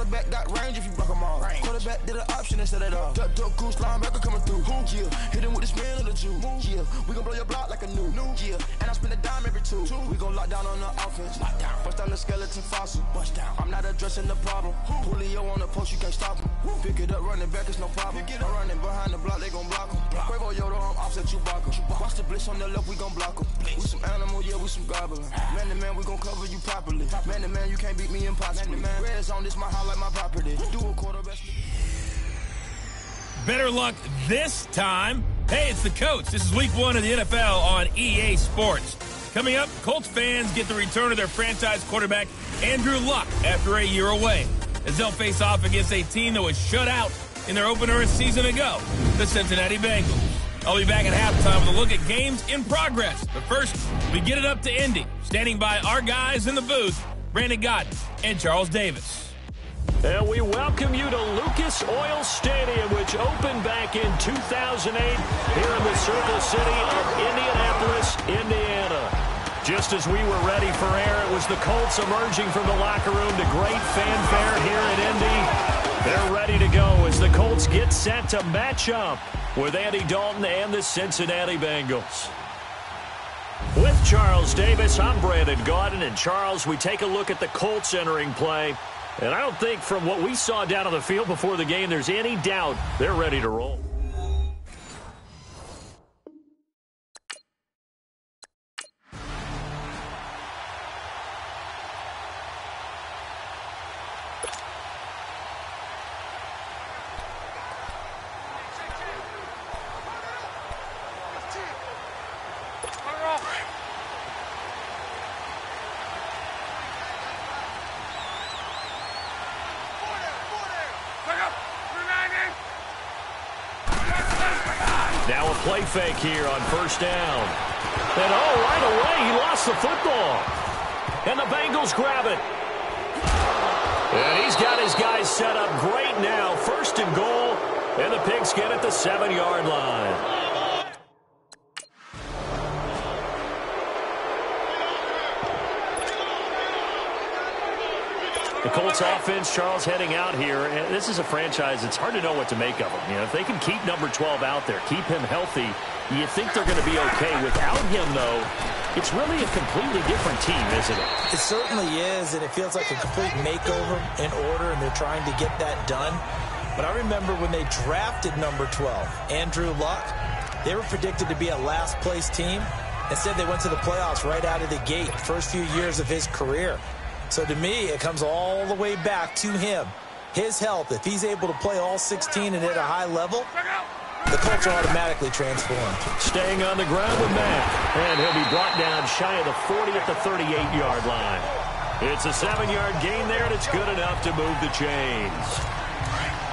Quarterback got range if you block them all. Quarterback did an option instead of all. Duck, goose, linebacker coming through. Yeah, hit him with the spin of the Jew. Yeah, we gon' blow your block like a new. Yeah, and I spin a dime every two. We gon' lock down on the offense. Bust down the skeleton fossil. Bust down. I'm not addressing the problem. Julio on the post, you can't stop him. Pick it up, running back, it's no problem. I'm running behind the block, they gon' block him. Quavo Yoda, I'm offset Chewbacca. Watch the blitz on the left, we gon' block him. We some animal, yeah, we some goblin. Man to man, we gon' cover you properly. Man to man, you can't beat me impossibly. Red zone, this my highlight, my property. Do a quarterback. Better luck this time. Hey, it's the Coach. This is week 1 of the NFL on EA Sports. Coming up, Colts fans get the return of their franchise quarterback, Andrew Luck, after a year away, as they'll face off against a team that was shut out in their opener a season ago, the Cincinnati Bengals. I'll be back at halftime with a look at games in progress. But first, we get it up to Indy. Standing by our guys in the booth, Brandon Gott and Charles Davis. And we welcome you to Lucas Oil Stadium, which opened back in 2008 here in the Circle City of Indianapolis, Indiana. Just as we were ready for air, it was the Colts emerging from the locker room to great fanfare here in Indy. They're ready to go as the Colts get set to match up with Andy Dalton and the Cincinnati Bengals. With Charles Davis, I'm Brandon Gaudin. And Charles, we take a look at the Colts entering play. And I don't think from what we saw down on the field before the game, there's any doubt they're ready to roll. Now a play fake here on first down. And right away, he lost the football. And the Bengals grab it. And he's got his guys set up great now. First and goal. And the Pigskin at the 7-yard line. The Colts offense, Charles, heading out here. And this is a franchise, it's hard to know what to make of them. You know, if they can keep number 12 out there, keep him healthy, you think they're going to be okay. Without him, though, it's really a completely different team, isn't it? It certainly is, and it feels like a complete makeover in order, and they're trying to get that done. But I remember when they drafted number 12, Andrew Luck, they were predicted to be a last-place team. Instead, they went to the playoffs right out of the gate, first few years of his career. So to me, it comes all the way back to him. His health, if he's able to play all 16 and at a high level, the Colts are automatically transformed. Staying on the ground with Mack. And he'll be brought down shy of the 40 at the 38-yard line. It's a 7-yard gain there, and it's good enough to move the chains.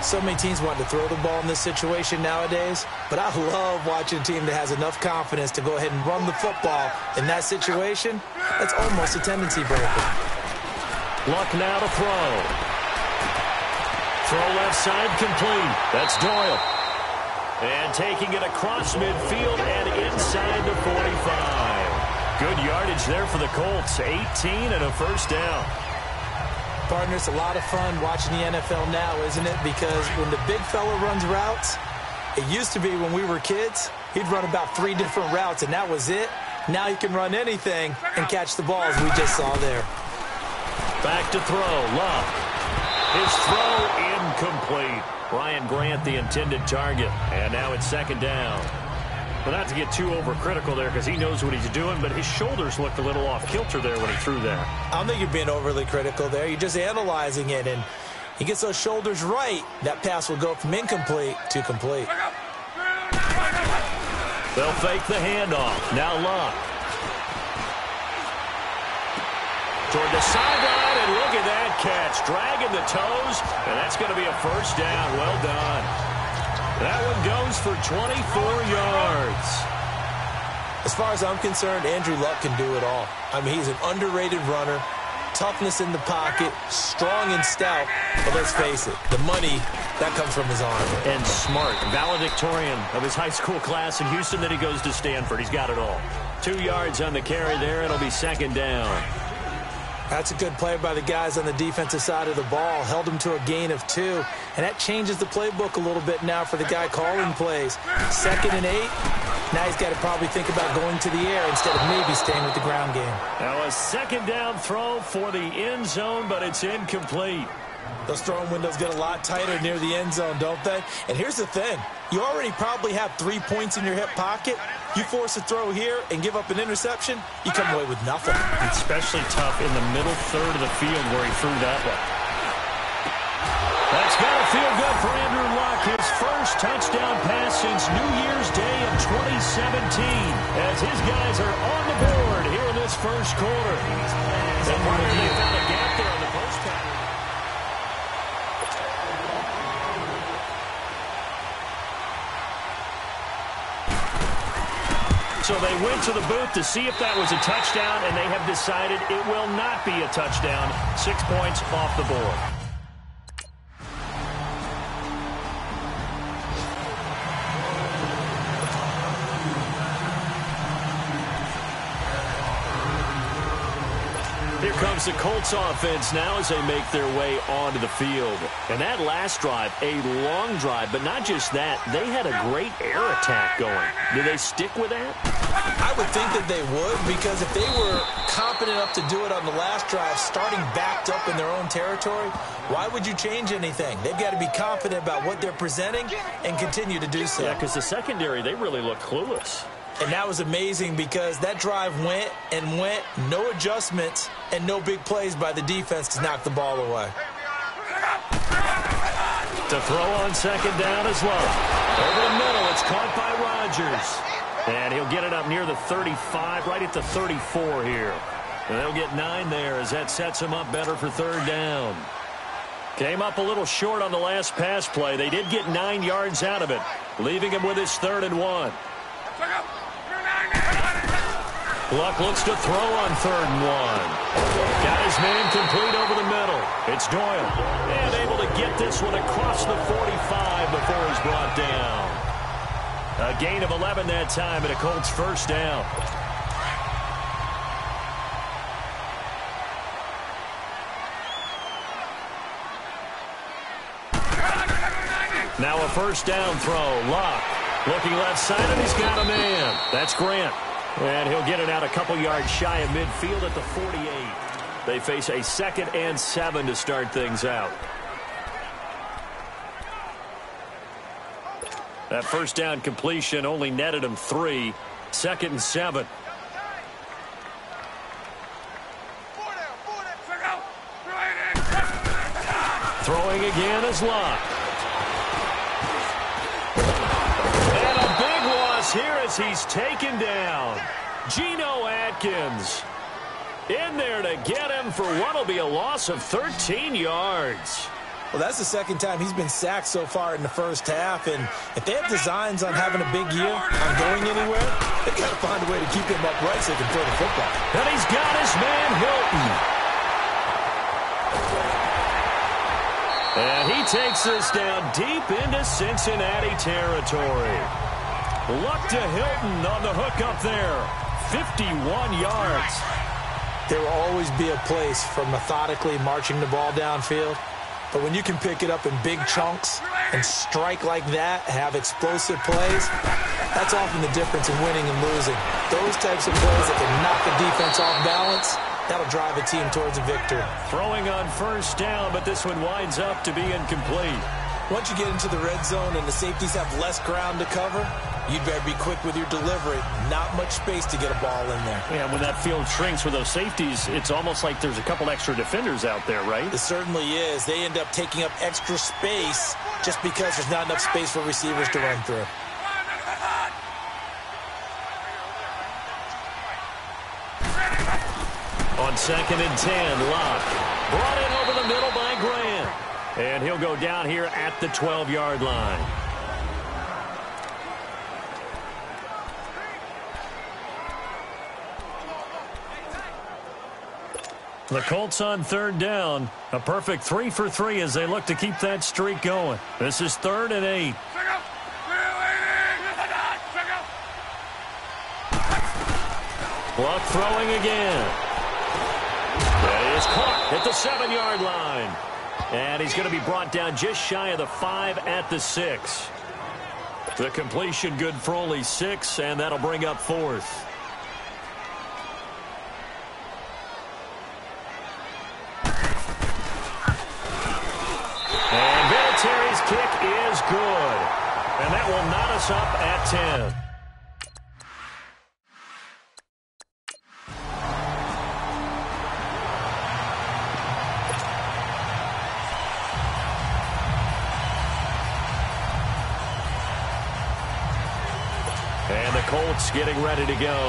So many teams want to throw the ball in this situation nowadays, but I love watching a team that has enough confidence to go ahead and run the football in that situation. That's almost a tendency breaker. Luck now to throw. Throw left side complete. That's Doyle. And taking it across midfield and inside the 45. Good yardage there for the Colts. 18 and a first down. Partner, it's a lot of fun watching the NFL now, isn't it? Because when the big fella runs routes, it used to be when we were kids, he'd run about 3 different routes, and that was it. Now he can run anything and catch the ball, as we just saw there. Back to throw. Luck. His throw incomplete. Ryan Grant, the intended target. And now it's second down. But not to get too overcritical there because he knows what he's doing, but his shoulders looked a little off kilter there when he threw there. I don't think you're being overly critical there. You're just analyzing it, and he gets those shoulders right. That pass will go from incomplete to complete. They'll fake the handoff. Now Luck. Toward the sideline, and look at that catch. Dragging the toes, and that's going to be a first down. Well done. That one goes for 24 yards. As far as I'm concerned, Andrew Luck can do it all. I mean, he's an underrated runner, toughness in the pocket, strong and stout. But let's face it, the money, that comes from his arm. And smart, valedictorian of his high school class in Houston. Then he goes to Stanford. He's got it all. 2 yards on the carry there. It'll be second down. That's a good play by the guys on the defensive side of the ball. Held them to a gain of 2. And that changes the playbook a little bit now for the guy calling plays. 2nd and 8. Now he's got to probably think about going to the air instead of maybe staying with the ground game. Now a second down throw for the end zone, but it's incomplete. Those throwing windows get a lot tighter near the end zone, don't they? And here's the thing. You already probably have 3 points in your hip pocket. You force a throw here and give up an interception, you come away with nothing. Especially tough in the middle third of the field where he threw that one. That's got to feel good for Andrew Luck. His first touchdown pass since New Year's Day of 2017 as his guys are on the board here in this first quarter. They found a gap there on the post pattern. So they went to the booth to see if that was a touchdown, and they have decided it will not be a touchdown. 6 points off the board. Here comes the Colts offense now as they make their way onto the field. And that last drive, a long drive, but not just that, they had a great air attack going. Do they stick with that? I would think that they would, because if they were competent enough to do it on the last drive, starting backed up in their own territory, why would you change anything? They've got to be confident about what they're presenting and continue to do so. Yeah, because the secondary, they really look clueless. And that was amazing because that drive went and went, no adjustments, and no big plays by the defense to knock the ball away. To throw on second down is Love. Over the middle, it's caught by Rodgers. And he'll get it up near the 35, right at the 34 here. And they'll get 9 there as that sets him up better for third down. Came up a little short on the last pass play. They did get 9 yards out of it, leaving him with his 3rd and 1. Luck looks to throw on 3rd and 1. Got his man complete over the middle. It's Doyle. And able to get this one across the 45 before he's brought down. A gain of 11 that time and a Colts first down. Now a first down throw. Luck looking left side, and he's got a man. That's Grant. And he'll get it out a couple yards shy of midfield at the 48. They face a 2nd and 7 to start things out. That first down completion only netted him 3. 2nd and 7. Throwing again is Luck. And a big loss here as he's taken down. Geno Atkins in there to get him for what will be a loss of 13 yards. Well, that's the 2nd time he's been sacked so far in the first half, and if they have designs on having a big year, on going anywhere, they've got to find a way to keep him upright so they can throw the football. And he's got his man Hilton. And he takes this down deep into Cincinnati territory. Luck to Hilton on the hook up there. 51 yards. There will always be a place for methodically marching the ball downfield. But when you can pick it up in big chunks and strike like that, have explosive plays, that's often the difference in winning and losing. Those types of plays that can knock a defense off balance, that'll drive a team towards a victory. Throwing on first down, but this one winds up to be incomplete. Once you get into the red zone and the safeties have less ground to cover, you'd better be quick with your delivery. Not much space to get a ball in there. Yeah, when that field shrinks with those safeties, it's almost like there's a couple extra defenders out there, right? It certainly is. They end up taking up extra space just because there's not enough space for receivers to run through. On 2nd and 10, Locke brought in over the middle by Grant. And he'll go down here at the 12-yard line. The Colts on 3rd down. A perfect 3 for 3 as they look to keep that streak going. This is 3rd and 8. Luck throwing again. That It's caught at the 7-yard line. And he's going to be brought down just shy of the 5 at the 6. The completion good for only 6, and that'll bring up 4th. And Vinatieri's kick is good. And that will knot us up at 10. And the Colts getting ready to go.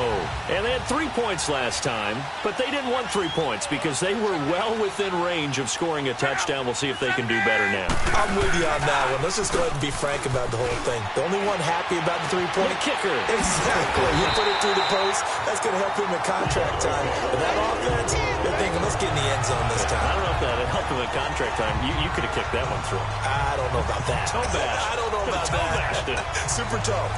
And they had 3 points last time, but they didn't want 3 points because they were well within range of scoring a touchdown. We'll see if they can do better now. I'm with you on that one. Let's just go ahead and be frank about the whole thing. The only one happy about the 3-point kicker. Exactly. You put it through the post. That's going to help him in contract time. But that offense, they're thinking, let's get in the end zone this time. I don't know if that helped him in contract time. You could have kicked that one through. I don't know about that. Toe bash. I don't know about that. Super toe.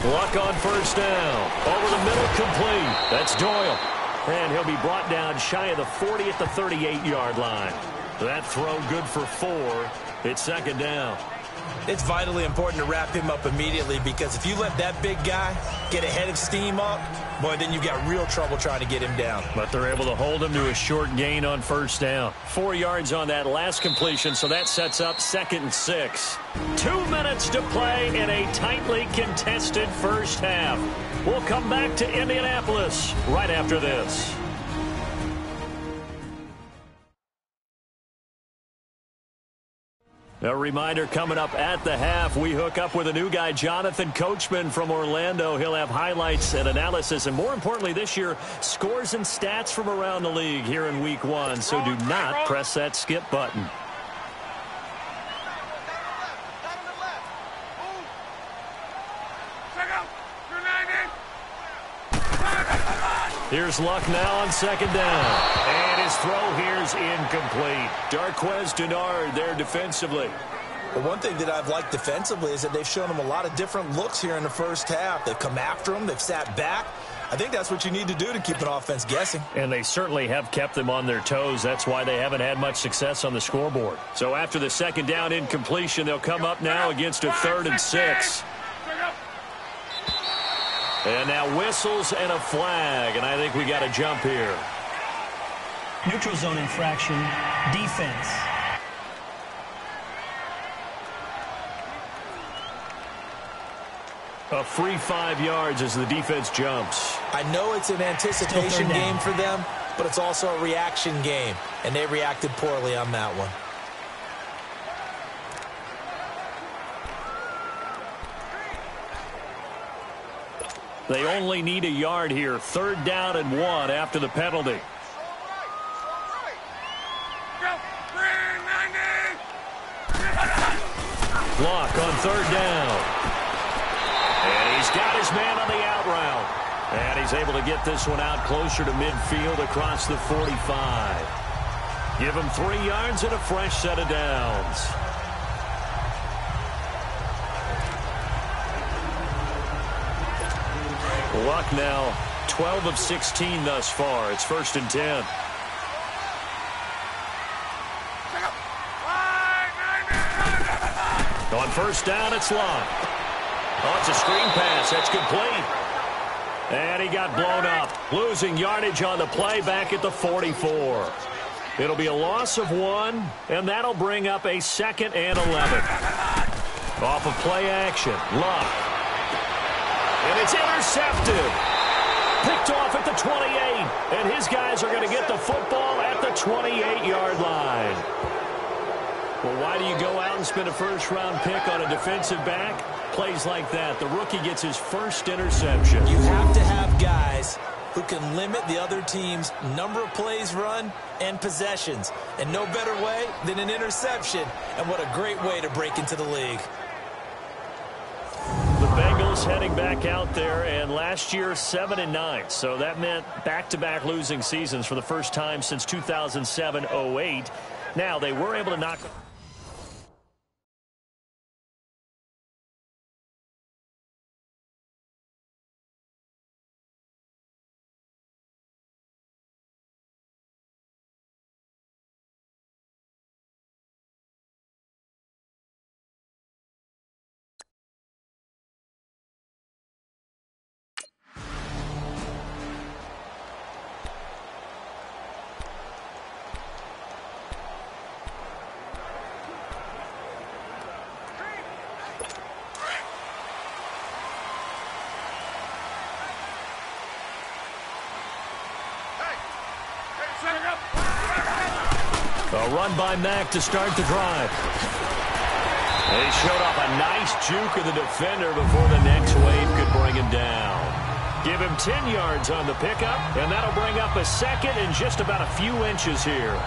Luck on first down. Over the middle, complete. That's Doyle. And he'll be brought down shy of the 40 at the 38-yard line. That throw good for 4. It's 2nd down. It's vitally important to wrap him up immediately because if you let that big guy get ahead of steam up, boy, then you've got real trouble trying to get him down. But they're able to hold him to a short gain on first down. 4 yards on that last completion, so that sets up 2nd and 6. 2 minutes to play in a tightly contested first half. We'll come back to Indianapolis right after this. A reminder coming up at the half, we hook up with a new guy, Jonathan Coachman from Orlando. He'll have highlights and analysis, and more importantly this year, scores and stats from around the league here in Week 1. So do not press that skip button. Here's Luck now on 2nd down. And his throw here's incomplete. Darqueze Dennard there defensively. Well, one thing that I've liked defensively is that they've shown him a lot of different looks here in the first half. They've come after him. They've sat back. I think that's what you need to do to keep an offense guessing. And they certainly have kept them on their toes. That's why they haven't had much success on the scoreboard. So after the 2nd down incompletion, they'll come up now against a 3rd and 6. And now whistles and a flag, and I think we got a jump here. Neutral zone infraction, defense. A free 5 yards as the defense jumps. I know it's an anticipation game for them, but it's also a reaction game, and they reacted poorly on that one. They only need a yard here. 3rd down and 1 after the penalty. Block on 3rd down. And he's got his man on the out route. And he's able to get this one out closer to midfield across the 45. Give him 3 yards and a fresh set of downs. Luck now 12 of 16 thus far. It's 1st and 10. On 1st down, it's Luck. Oh, it's a screen pass. That's complete. And he got blown up. Losing yardage on the play back at the 44. It'll be a loss of 1, and that'll bring up a 2nd and 11. Off of play action. Luck. And it's intercepted. Picked off at the 28. And his guys are going to get the football at the 28-yard line. Well, why do you go out and spend a first-round pick on a defensive back? Plays like that. The rookie gets his first interception. You have to have guys who can limit the other team's number of plays run and possessions. And no better way than an interception. And what a great way to break into the league. The Bengals heading back out there, and last year 7-9. So that meant back-to-back losing seasons for the first time since 2007-08. Now, they were able to knock... A run by Mack to start the drive. They showed off a nice juke of the defender before the next wave could bring him down. Give him 10 yards on the pickup, and that'll bring up a second and just about a few inches here.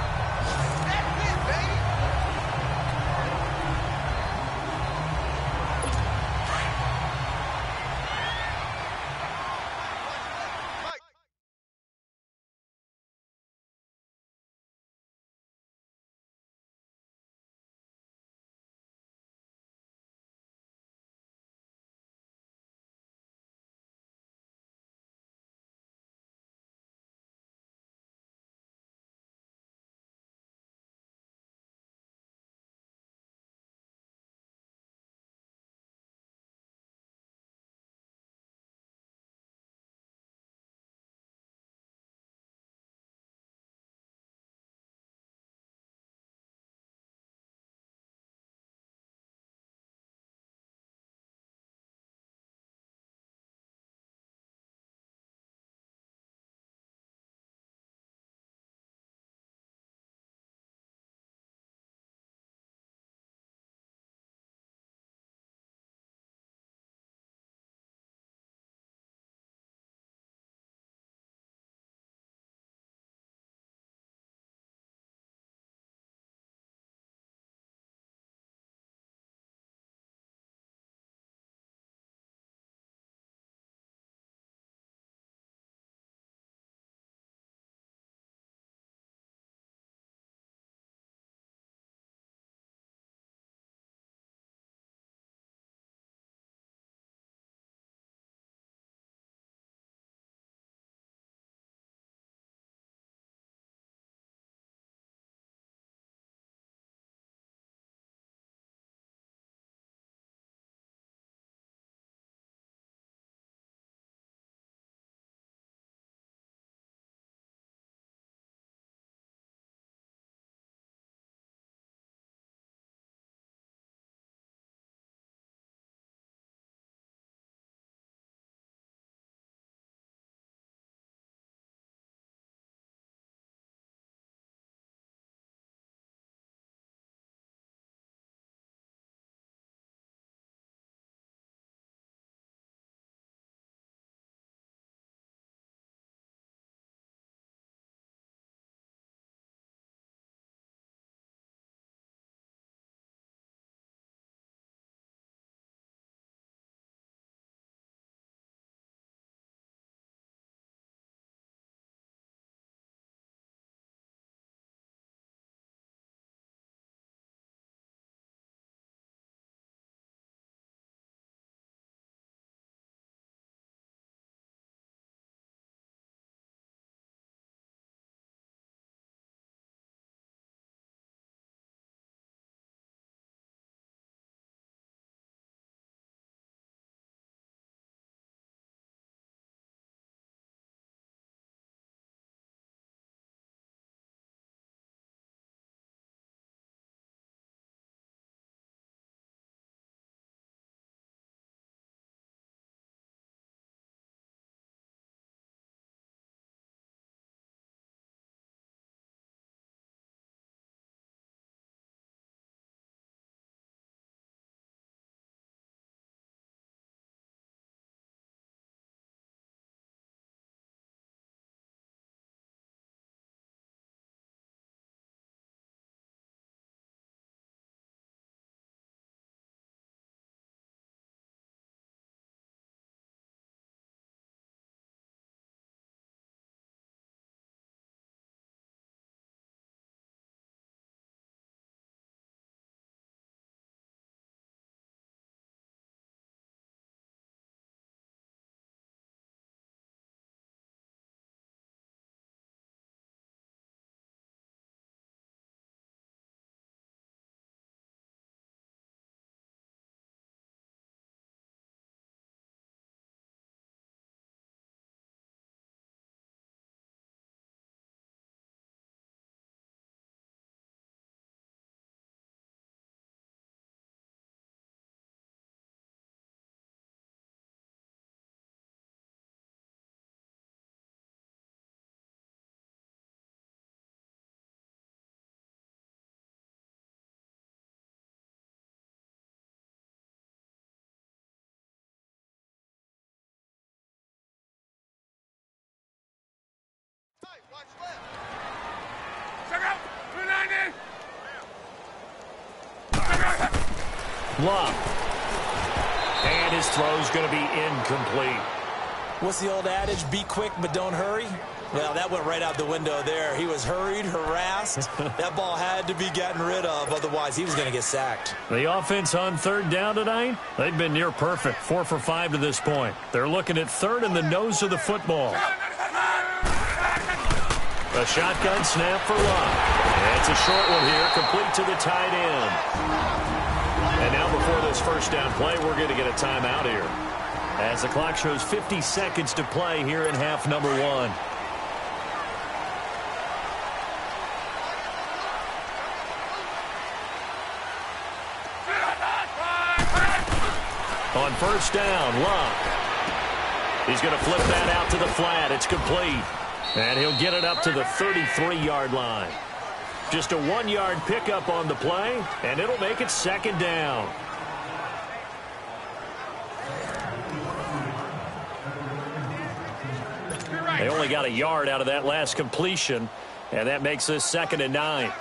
Love. And his throw's going to be incomplete. What's the old adage? Be quick, but don't hurry. Well, that went right out the window there. He was hurried, harassed. That ball had to be gotten rid of. Otherwise, he was going to get sacked. The offense on third down tonight, they've been near perfect. 4 for 5 to this point. They're looking at third in the nose of the football. A shotgun snap for Love. It's a short one here, complete to the tight end. And now before this first down play, we're going to get a timeout here, as the clock shows 50 seconds to play here in half number 1. On first down, Love. He's going to flip that out to the flat. It's complete. And he'll get it up to the 33-yard line. Just a 1-yard pickup on the play, and it'll make it second down. They only got a yard out of that last completion, and that makes this 2nd and 9.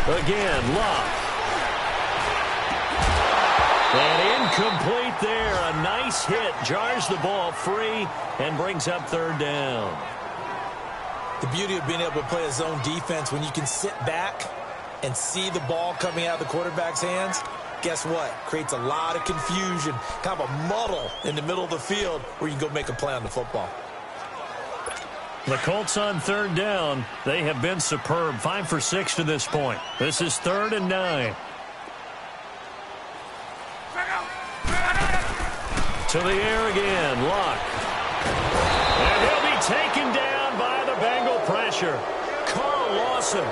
Again, Love. And incomplete there. A nice hit. Jars the ball free and brings up third down. The beauty of being able to play a zone defense, when you can sit back and see the ball coming out of the quarterback's hands, guess what? Creates a lot of confusion, kind of a muddle in the middle of the field where you can go make a play on the football. The Colts on third down, they have been superb. 5 for 6 to this point. This is 3rd and 9. To the air again, Luck. And he'll be taken down by the Bengal pressure. Carl Lawson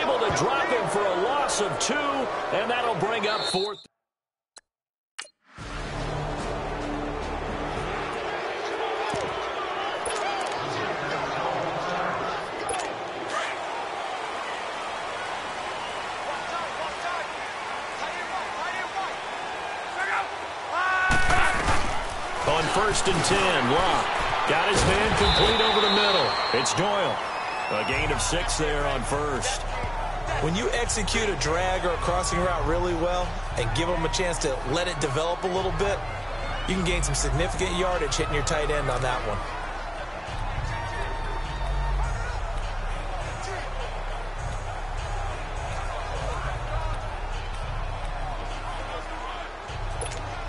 able to drop him for a loss of 2, and that'll bring up 4th. On 1st and 10, Locke got his man complete over the middle. It's Doyle. A gain of 6 there on 1st. When you execute a drag or a crossing route really well and give them a chance to let it develop a little bit, you can gain some significant yardage hitting your tight end on that one.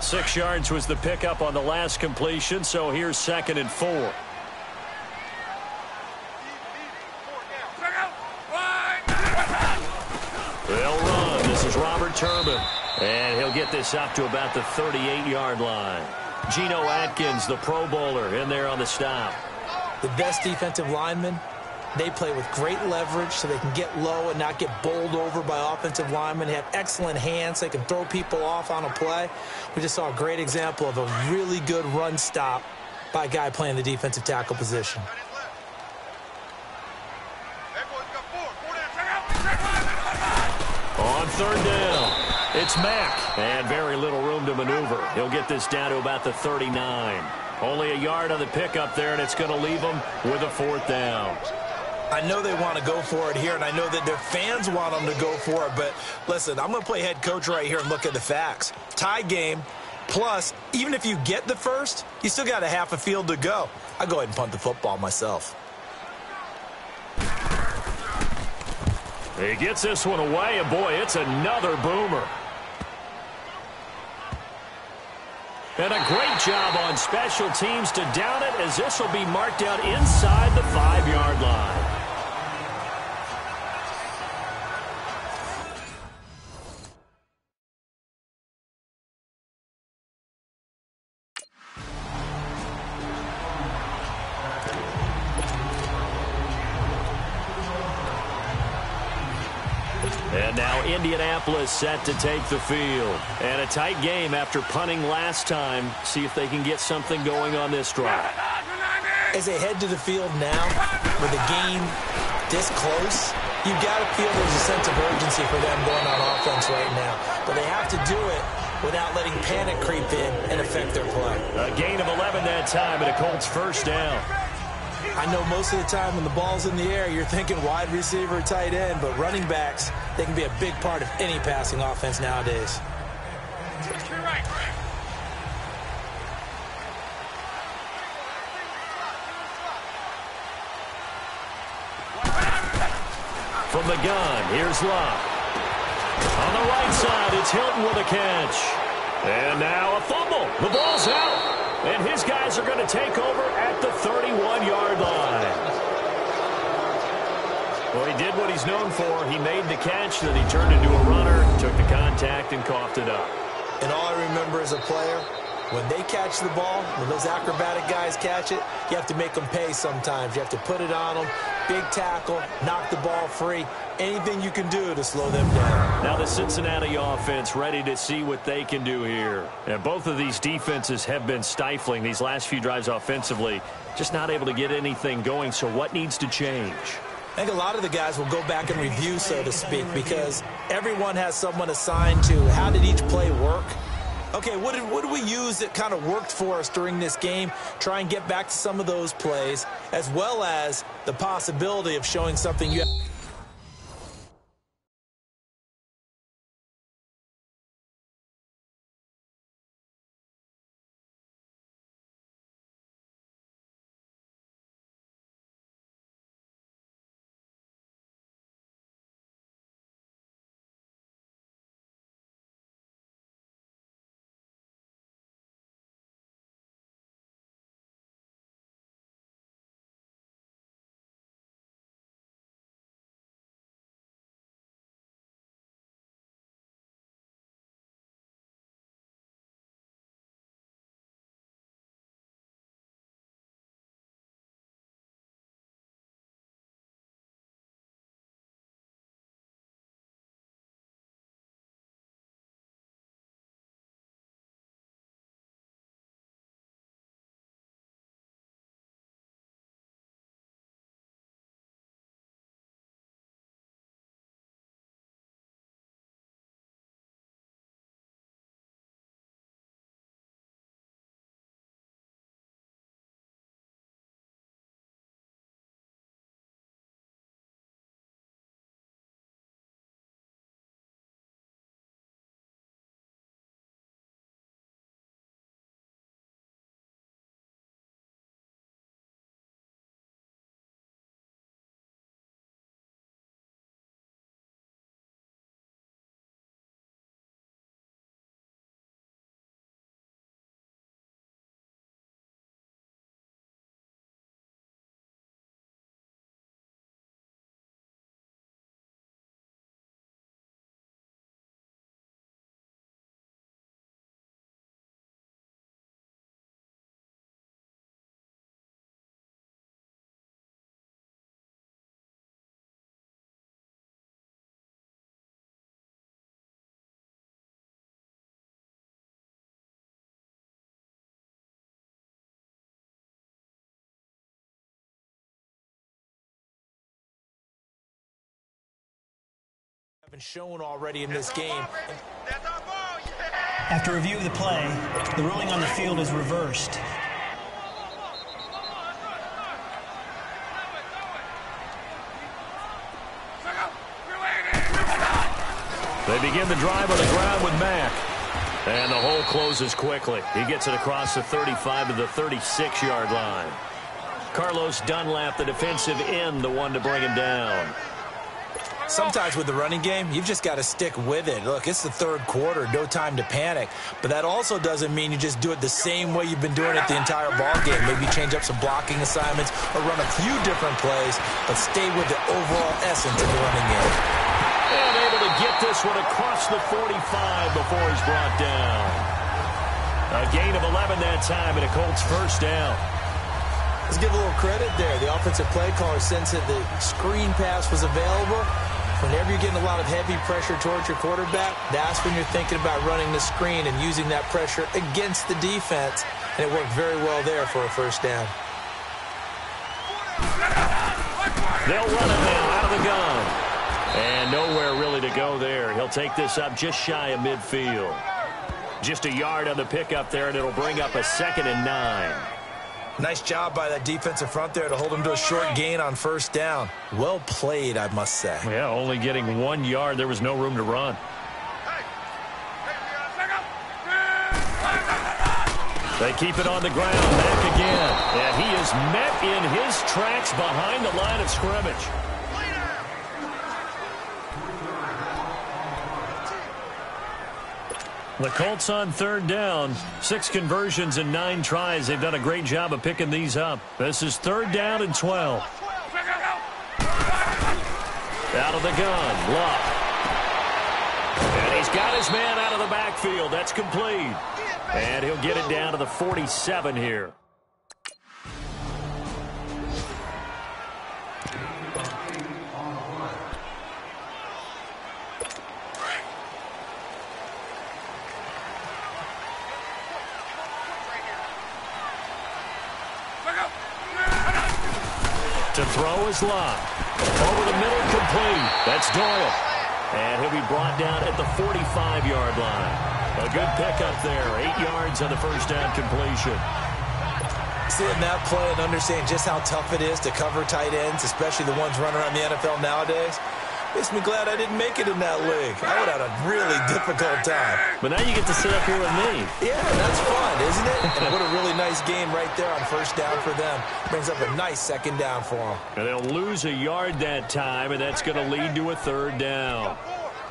Six yards was the pickup on the last completion, so here's 2nd and 4. They'll run. This is Robert Turbin, and he'll get this up to about the 38-yard line. Geno Atkins, the Pro Bowler, in there on the stop. The best defensive linemen, they play with great leverage so they can get low and not get bowled over by offensive linemen. They have excellent hands. They can throw people off on a play. We just saw a great example of a really good run stop by a guy playing the defensive tackle position. On 3rd down, it's Mack, and very little room to maneuver. He'll get this down to about the 39. Only a yard on the pickup there, and it's going to leave him with a 4th down. I know they want to go for it here, and I know that their fans want them to go for it, but listen, I'm going to play head coach right here and look at the facts. Tie game, plus, even if you get the first, you still got a half a field to go. I go ahead and punt the football myself. He gets this one away, and boy, it's another boomer. And a great job on special teams to down it, as this will be marked out inside the 5-yard line. And now Indianapolis set to take the field. And a tight game after punting last time. See if they can get something going on this drive. As they head to the field now, with the game this close, you've got to feel there's a sense of urgency for them going on offense right now. But they have to do it without letting panic creep in and affect their play. A gain of 11 that time, and a Colts 1st down. I know most of the time when the ball's in the air, you're thinking wide receiver, tight end, but running backs, they can be a big part of any passing offense nowadays. From the gun, here's Luck. On the right side, it's Hilton with a catch. And now a fumble. The ball's out. And his guys are going to take over at the 31-yard line. Well, he did what he's known for. He made the catch, then he turned into a runner, took the contact, and coughed it up. And all I remember as a player, when they catch the ball, when those acrobatic guys catch it, you have to make them pay sometimes. You have to put it on them, big tackle, knock the ball free, anything you can do to slow them down. Now the Cincinnati offense ready to see what they can do here. And both of these defenses have been stifling these last few drives offensively, just not able to get anything going. So what needs to change? I think a lot of the guys will go back and review, so to speak, because everyone has someone assigned to how did each play work. Okay, what did we use that kind of worked for us during this game? Try and get back to some of those plays, as well as the possibility of showing something you have. Been shown already in this game. After review of the play, the ruling on the field is reversed. They begin the drive on the ground with Mack. And the hole closes quickly. He gets it across the 35 to the 36-yard line. Carlos Dunlap, the defensive end, the one to bring him down. Sometimes with the running game, you've just got to stick with it. Look, it's the third quarter, no time to panic. But that also doesn't mean you just do it the same way you've been doing it the entire ball game. Maybe change up some blocking assignments or run a few different plays, but stay with the overall essence of the running game. And able to get this one across the 45 before he's brought down. A gain of 11 that time and a Colts first down. Let's give a little credit there. The offensive play caller sensed that the screen pass was available. Whenever you're getting a lot of heavy pressure towards your quarterback, that's when you're thinking about running the screen and using that pressure against the defense. And it worked very well there for a first down. They'll run him now out of the gun. And nowhere really to go there. He'll take this up just shy of midfield. Just a yard on the pickup there, and it'll bring up a 2nd and 9. Nice job by that defensive front there to hold him to a short gain on first down. Well played, I must say. Yeah, only getting 1 yard. There was no room to run. They keep it on the ground, back again. And he is met in his tracks behind the line of scrimmage. The Colts on third down. 6 conversions and 9 tries. They've done a great job of picking these up. This is third down and 12. Out of the gun, Luck. And he's got his man out of the backfield. That's complete. And he'll get it down to the 47 here. To throw is Luck. Over the middle, complete. That's Doyle. And he'll be brought down at the 45-yard line. A good pickup there. 8 yards on the first down completion. Seeing that play and understanding just how tough it is to cover tight ends, especially the ones running around the NFL nowadays, makes me glad I didn't make it in that league. I would have had a really difficult time. But now you get to sit up here with me. Yeah, that's fun, isn't it? And what a really nice game right there on first down for them. Brings up a nice second down for them. And they'll lose a yard that time, and that's going to lead to a third down.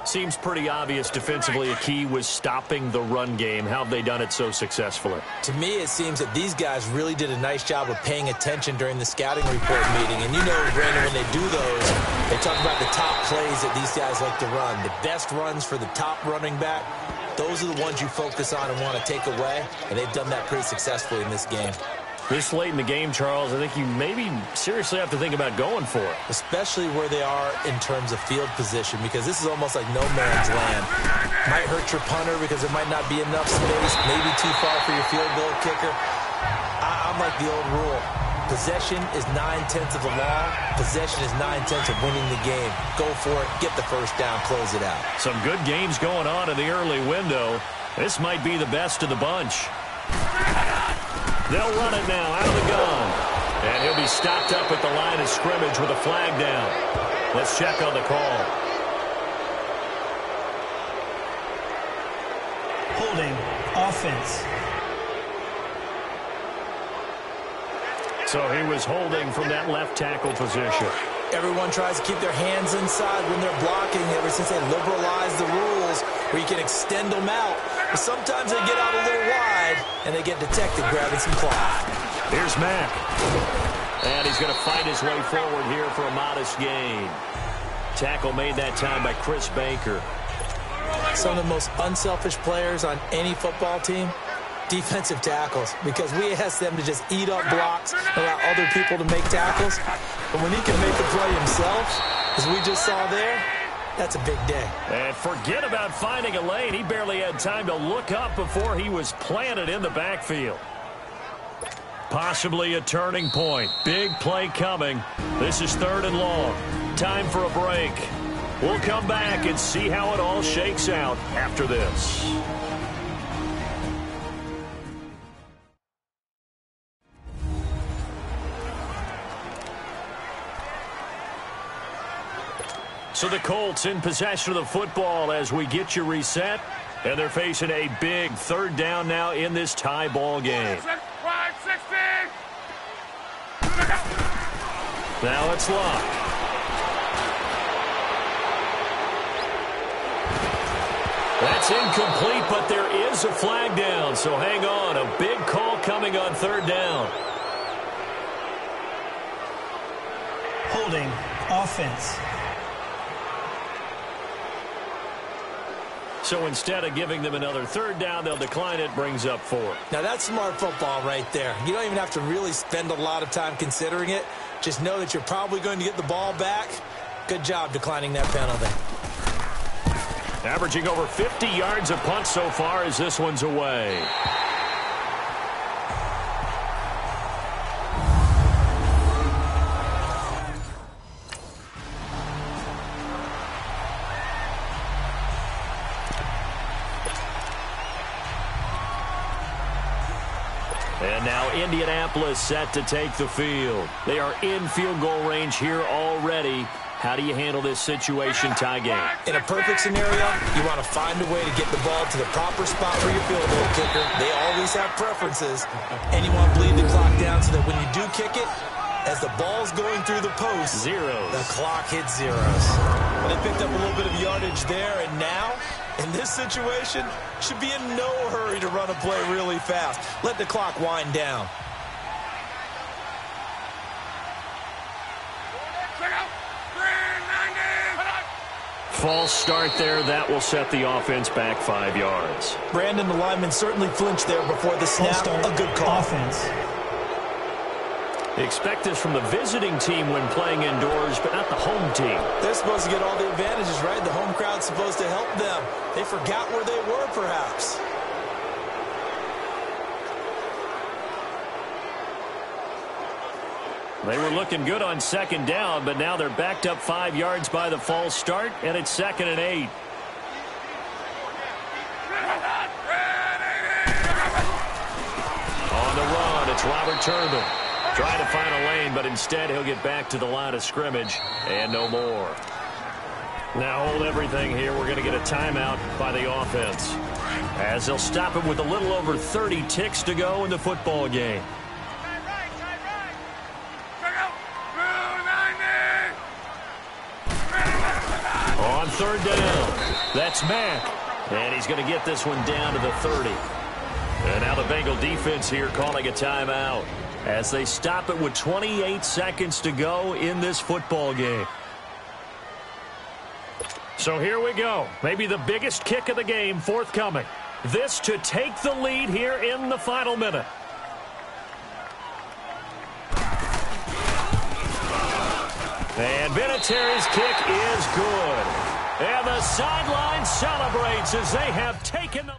Seems pretty obvious defensively a key was stopping the run game. How have they done it so successfully? To me, it seems that these guys really did a nice job of paying attention during the scouting report meeting. And you know, Brandon, when they do those, they talk about the top plays that these guys like to run. The best runs for the top running back, those are the ones you focus on and want to take away. And they've done that pretty successfully in this game. This late in the game, Charles, I think you maybe seriously have to think about going for it. Especially where they are in terms of field position, because this is almost like no man's land. Might hurt your punter because there might not be enough space, maybe too far for your field goal kicker. I'm like the old rule. Possession is 9/10 of the law. Possession is 9/10 of winning the game. Go for it, get the first down, close it out. Some good games going on in the early window. This might be the best of the bunch. They'll run it now out of the gun. And he'll be stopped up at the line of scrimmage with a flag down. Let's check on the call. Holding, offense. So he was holding from that left tackle position. Everyone tries to keep their hands inside when they're blocking ever since they liberalized the rules where you can extend them out. But sometimes they get out a little wide, and they get detected grabbing some cloth. Here's Mack. And he's going to fight his way forward here for a modest gain. Tackle made that time by Chris Baker. Some of the most unselfish players on any football team, defensive tackles, because we ask them to just eat up blocks, allow other people to make tackles. But when he can make the play himself, as we just saw there, that's a big day. And forget about finding a lane. He barely had time to look up before he was planted in the backfield. Possibly a turning point. Big play coming. This is third and long. Time for a break. We'll come back and see how it all shakes out after this. So the Colts in possession of the football as we get you reset. And they're facing a big third down now in this tie ball game. Now it's Luck. That's incomplete, but there is a flag down. So hang on. A big call coming on third down. Holding, offense. So instead of giving them another third down, they'll decline it, brings up 4. Now that's smart football right there. You don't even have to really spend a lot of time considering it. Just know that you're probably going to get the ball back. Good job declining that penalty. Averaging over 50 yards a punt so far as this one's away. And now Indianapolis set to take the field. They are in field goal range here already. How do you handle this situation, tie game? In a perfect scenario, you want to find a way to get the ball to the proper spot for your field goal kicker. They always have preferences. And you want to bleed the clock down so that when you do kick it, as the ball's going through the post, zeros. The clock hits zeros. Well, they picked up a little bit of yardage there, and now, in this situation, should be in no hurry to run a play really fast. Let the clock wind down. False start there. That will set the offense back 5 yards. Brandon, the lineman certainly flinched there before the snap. A good call. Offense. Expect this from the visiting team when playing indoors, but not the home team. They're supposed to get all the advantages, right? The home crowd's supposed to help them. They forgot where they were, perhaps. They were looking good on second down, but now they're backed up 5 yards by the false start, and it's 2nd and 8. On the run, it's Robert Turbin. Trying to find a lane, but instead he'll get back to the line of scrimmage, and no more. Now hold everything here. We're going to get a timeout by the offense, as they'll stop it with a little over 30 ticks to go in the football game. On third down, that's Mack, and he's going to get this one down to the 30. And now the Bengal defense here calling a timeout as they stop it with 28 seconds to go in this football game. So here we go. Maybe the biggest kick of the game forthcoming. This to take the lead here in the final minute. And Vinatieri's kick is good. And the sideline celebrates as they have taken the...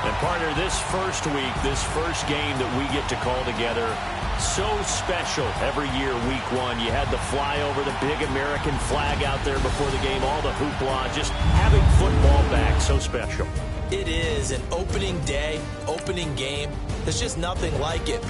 And partner, this first week, this first game that we get to call together, so special every year, week one. You had the flyover, the big American flag out there before the game, all the hoopla, just having football back, so special. It is an opening day, opening game. There's just nothing like it.